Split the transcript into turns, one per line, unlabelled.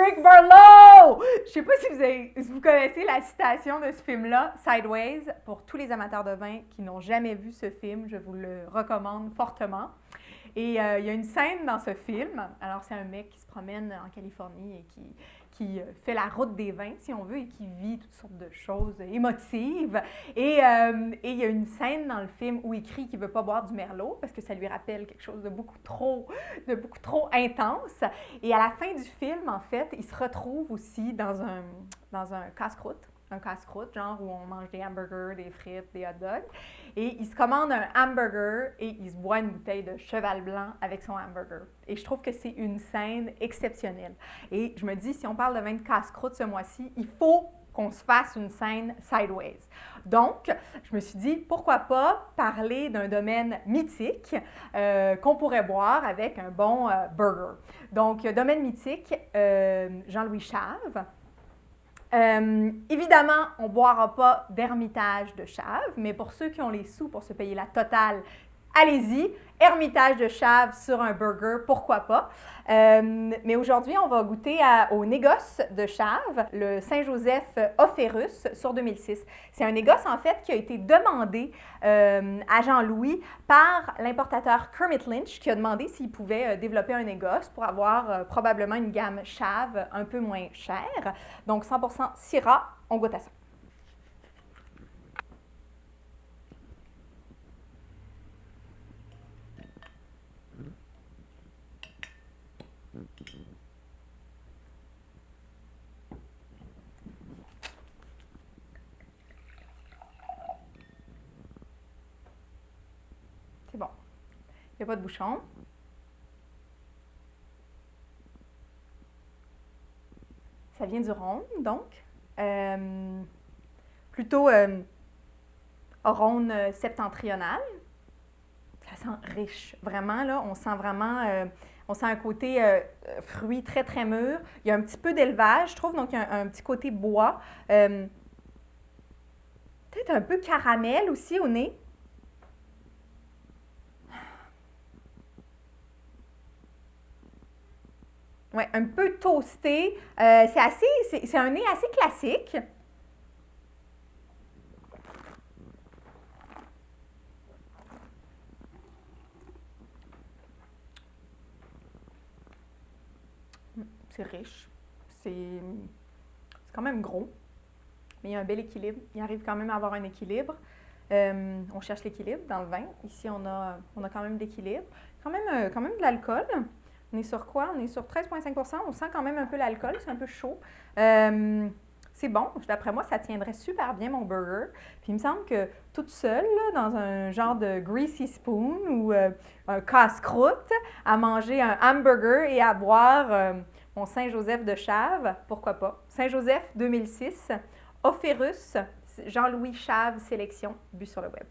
Frederick Barlow! Je sais pas si vous connaissez la citation de ce film-là, Sideways. Pour tous les amateurs de vin qui n'ont jamais vu ce film, je vous le recommande fortement. Et il y a une scène dans ce film, alors c'est un mec qui se promène en Californie et qui fait la route des vins, si on veut, et qui vit toutes sortes de choses émotives. Et il y a une scène dans le film où il crie qu'il ne veut pas boire du merlot parce que ça lui rappelle quelque chose de beaucoup trop intense. Et à la fin du film, en fait, il se retrouve aussi dans un casse-croûte. Un casse-croûte, genre où on mange des hamburgers, des frites, des hot dogs. Et il se commande un hamburger et il se boit une bouteille de cheval blanc avec son hamburger. Et je trouve que c'est une scène exceptionnelle. Et je me dis, si on parle de vin de casse-croûte ce mois-ci, il faut qu'on se fasse une scène sideways. Donc, je me suis dit, pourquoi pas parler d'un domaine mythique qu'on pourrait boire avec un bon burger. Donc, domaine mythique, Jean-Louis Chave. Évidemment, on ne boira pas d'Hermitage de Chave, mais pour ceux qui ont les sous pour se payer la totale, allez-y. Hermitage de Chave sur un burger, pourquoi pas. Mais aujourd'hui, on va goûter au négoce de Chave, le Saint-Joseph Ophérus sur 2006. C'est un négoce, en fait, qui a été demandé à Jean-Louis par l'importateur Kermit Lynch, qui a demandé s'il pouvait développer un négoce pour avoir probablement une gamme Chave un peu moins chère. Donc, 100% Syrah, on goûte à ça. C'est bon. Il n'y a pas de bouchon. Ça vient du Rhône, donc. Plutôt Rhône septentrional. Ça sent riche. Vraiment, là, on sent vraiment... on sent un côté fruit très, très mûr. Il y a un petit peu d'élevage, je trouve, donc il y a un petit côté bois. Peut-être un peu caramel aussi au nez. Oui, un peu toasté. C'est un nez assez classique. C'est riche. C'est quand même gros. Mais il y a un bel équilibre. Il arrive quand même à avoir un équilibre. On cherche l'équilibre dans le vin. Ici, on a quand même de l'équilibre. Quand même de l'alcool. On est sur quoi? On est sur 13,5 %. On sent quand même un peu l'alcool. C'est un peu chaud. C'est bon. D'après moi, ça tiendrait super bien mon burger. Puis il me semble que toute seule, là, dans un genre de greasy spoon ou un casse-croûte, à manger un hamburger et à boire mon Saint-Joseph de Chave, pourquoi pas? Saint-Joseph 2006, Ophérus, Jean-Louis Chave Sélection, bu sur le web.